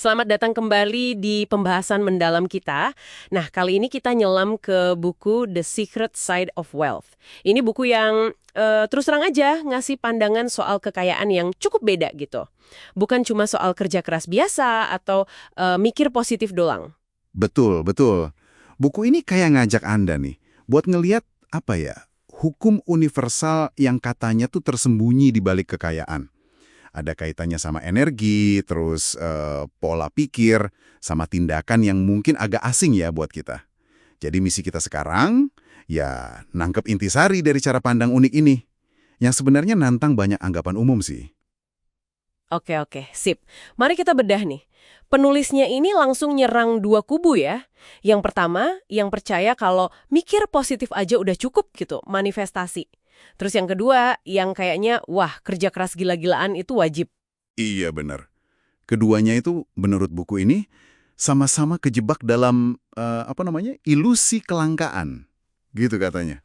Selamat datang kembali di pembahasan mendalam kita. Nah, kali ini kita nyelam ke buku The Secret Side of Wealth. Ini buku yang terus terang aja ngasih pandangan soal kekayaan yang cukup beda gitu. Bukan cuma soal kerja keras biasa atau mikir positif doang. Betul, betul. Buku ini kayak ngajak Anda nih, buat ngeliat apa ya, hukum universal yang katanya tuh tersembunyi di balik kekayaan. Ada kaitannya sama energi, terus pola pikir, sama tindakan yang mungkin agak asing ya buat kita. Jadi misi kita sekarang, ya nangkep intisari dari cara pandang unik ini, yang sebenarnya nantang banyak anggapan umum sih. Oke, sip. Mari kita bedah nih. Penulisnya ini langsung nyerang dua kubu ya. Yang pertama, yang percaya kalau mikir positif aja udah cukup gitu, manifestasi. Terus yang kedua, yang kayaknya, wah kerja keras gila-gilaan itu wajib. Iya benar. Keduanya itu, menurut buku ini, sama-sama kejebak dalam, ilusi kelangkaan. Gitu katanya.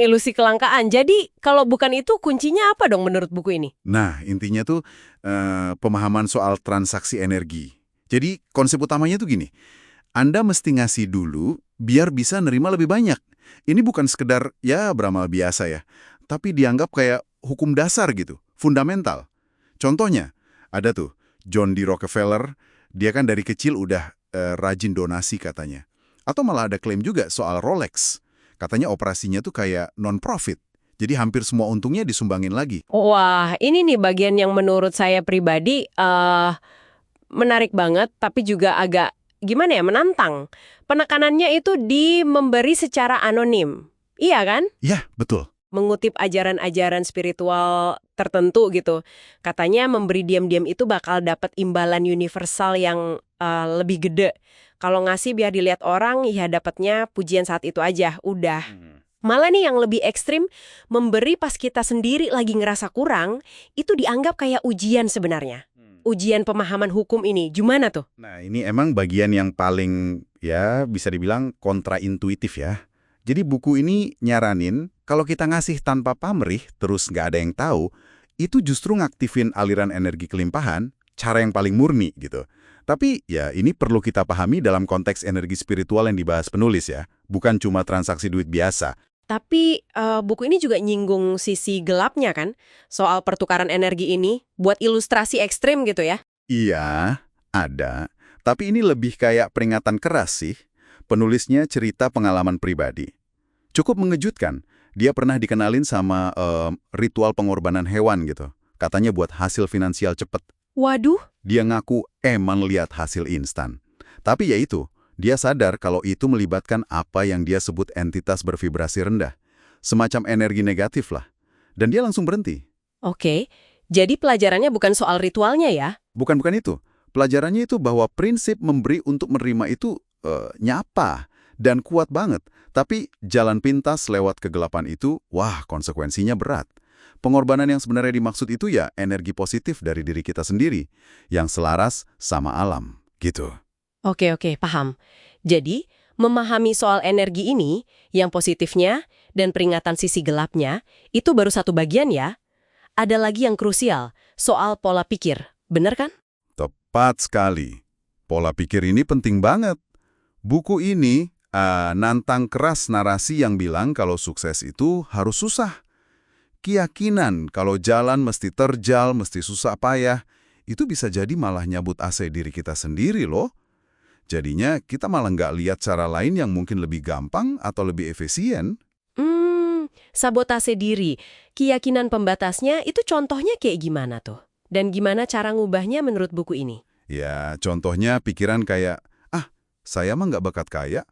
Ilusi kelangkaan. Jadi, kalau bukan itu kuncinya apa dong menurut buku ini? Nah, intinya tuh pemahaman soal transaksi energi. Jadi, konsep utamanya tuh gini, Anda mesti ngasih dulu biar bisa nerima lebih banyak. Ini bukan sekedar, ya beramal biasa ya, tapi dianggap kayak hukum dasar gitu, fundamental. Contohnya, ada tuh John D. Rockefeller, dia kan dari kecil udah rajin donasi katanya. Atau malah ada klaim juga soal Rolex. Katanya operasinya tuh kayak non-profit. Jadi hampir semua untungnya disumbangin lagi. Wah, ini nih bagian yang menurut saya pribadi menarik banget, tapi juga agak gimana ya, menantang. Penekanannya itu di memberi secara anonim. Iya kan? Ya, betul. Mengutip ajaran-ajaran spiritual tertentu gitu. Katanya memberi diam-diam itu bakal dapat imbalan universal yang lebih gede. Kalau ngasih biar dilihat orang, ya dapatnya pujian saat itu aja, udah. Malah nih yang lebih ekstrim, memberi pas kita sendiri lagi ngerasa kurang, itu dianggap kayak ujian sebenarnya. Ujian pemahaman hukum ini, gimana tuh? Nah, ini emang bagian yang paling, ya bisa dibilang kontraintuitif ya. Jadi buku ini nyaranin, kalau kita ngasih tanpa pamrih, terus nggak ada yang tahu, itu justru ngaktifin aliran energi kelimpahan, cara yang paling murni gitu. Tapi ya ini perlu kita pahami dalam konteks energi spiritual yang dibahas penulis ya, bukan cuma transaksi duit biasa. Tapi buku ini juga nyinggung sisi gelapnya kan, soal pertukaran energi ini, buat ilustrasi ekstrim gitu ya. Iya, ada. Tapi ini lebih kayak peringatan keras sih. Penulisnya cerita pengalaman pribadi. Cukup mengejutkan. Dia pernah dikenalin sama ritual pengorbanan hewan gitu. Katanya buat hasil finansial cepet. Waduh, Dia ngaku emang lihat hasil instan. Tapi ya itu, dia sadar kalau itu melibatkan apa yang dia sebut entitas bervibrasi rendah. Semacam energi negatif lah. Dan dia langsung berhenti. oke. Jadi pelajarannya bukan soal ritualnya ya? Bukan itu. Pelajarannya itu bahwa prinsip memberi untuk menerima itu nyapa dan kuat banget. Tapi jalan pintas lewat kegelapan itu, wah konsekuensinya berat. Pengorbanan yang sebenarnya dimaksud itu ya energi positif dari diri kita sendiri, yang selaras sama alam, gitu. Oke, paham. Jadi, memahami soal energi ini, yang positifnya dan peringatan sisi gelapnya, itu baru satu bagian ya. Ada lagi yang krusial, soal pola pikir. Bener kan? Tepat sekali. Pola pikir ini penting banget. Buku ini nantang keras narasi yang bilang kalau sukses itu harus susah. Keyakinan kalau jalan mesti terjal, mesti susah payah, itu bisa jadi malah nyabut asa diri kita sendiri loh. Jadinya kita malah nggak lihat cara lain yang mungkin lebih gampang atau lebih efisien. Sabotase diri. Keyakinan pembatasnya itu contohnya kayak gimana tuh? Dan gimana cara ngubahnya menurut buku ini? Ya, contohnya pikiran kayak, saya mah nggak bakat kaya,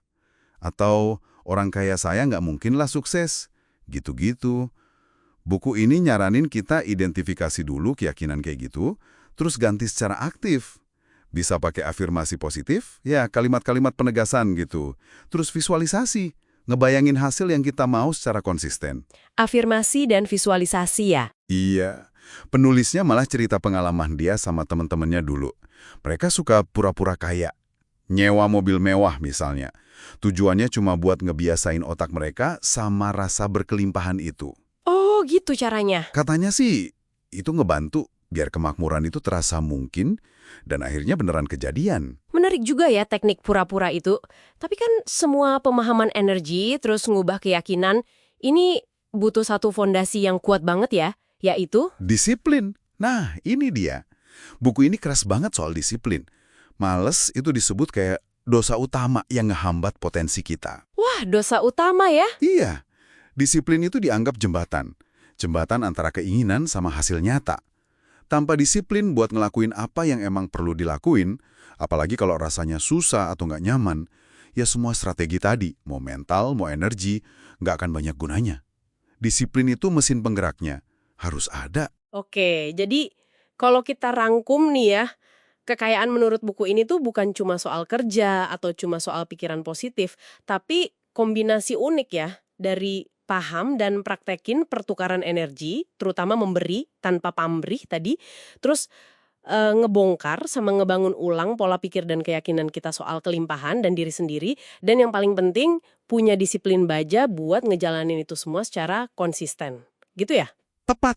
atau orang kaya saya nggak mungkinlah sukses, gitu-gitu. Buku ini nyaranin kita identifikasi dulu keyakinan kayak gitu, terus ganti secara aktif. Bisa pakai afirmasi positif, ya kalimat-kalimat penegasan gitu. Terus visualisasi, ngebayangin hasil yang kita mau secara konsisten. Afirmasi dan visualisasi ya? Iya, penulisnya malah cerita pengalaman dia sama teman-temannya dulu. Mereka suka pura-pura kaya, nyewa mobil mewah misalnya. Tujuannya cuma buat ngebiasain otak mereka sama rasa berkelimpahan itu. Oh, gitu caranya. Katanya sih, itu ngebantu biar kemakmuran itu terasa mungkin, Dan akhirnya beneran kejadian. Menarik juga ya teknik pura-pura itu. Tapi kan semua pemahaman energi terus ngubah keyakinan, ini butuh satu fondasi yang kuat banget ya, yaitu Disiplin. Nah, ini dia. Buku ini keras banget soal disiplin. Males itu disebut kayak dosa utama yang ngehambat potensi kita. wah, dosa utama ya. Iya, disiplin itu dianggap jembatan. Jembatan antara keinginan sama hasil nyata. Tanpa disiplin buat ngelakuin apa yang emang perlu dilakuin, apalagi kalau rasanya susah atau nggak nyaman, ya semua strategi tadi, mau mental, mau energi, nggak akan banyak gunanya. Disiplin itu mesin penggeraknya. Harus ada. Oke, jadi kalau kita rangkum nih ya, kekayaan menurut buku ini tuh bukan cuma soal kerja atau cuma soal pikiran positif, tapi kombinasi unik ya dari paham dan praktekin pertukaran energi, terutama memberi tanpa pamrih tadi, terus ngebongkar sama ngebangun ulang pola pikir dan keyakinan kita soal kelimpahan dan diri sendiri, dan yang paling penting punya disiplin baja buat ngejalanin itu semua secara konsisten. Gitu ya? Tepat,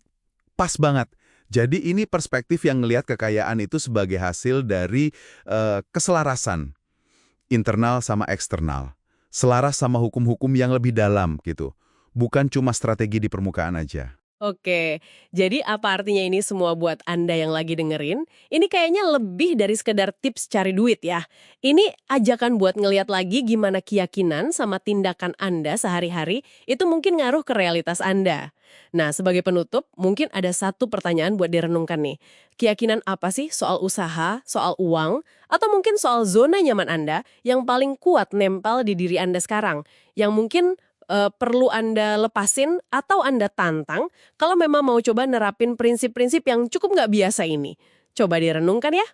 pas banget. Jadi ini perspektif yang ngelihat kekayaan itu sebagai hasil dari keselarasan internal sama eksternal. Selaras sama hukum-hukum yang lebih dalam gitu. Bukan cuma strategi di permukaan aja. Oke, jadi apa artinya ini semua buat Anda yang lagi dengerin? Ini kayaknya lebih dari sekedar tips cari duit ya. Ini ajakan buat ngeliat lagi gimana keyakinan sama tindakan Anda sehari-hari itu mungkin ngaruh ke realitas Anda. Nah, sebagai penutup, mungkin ada satu pertanyaan buat direnungkan nih. Keyakinan apa sih soal usaha, soal uang, atau mungkin soal zona nyaman Anda yang paling kuat nempel di diri Anda sekarang? Yang mungkin perlu Anda lepasin atau Anda tantang kalau memang mau coba nerapin prinsip-prinsip yang cukup nggak biasa ini. Coba direnungkan ya.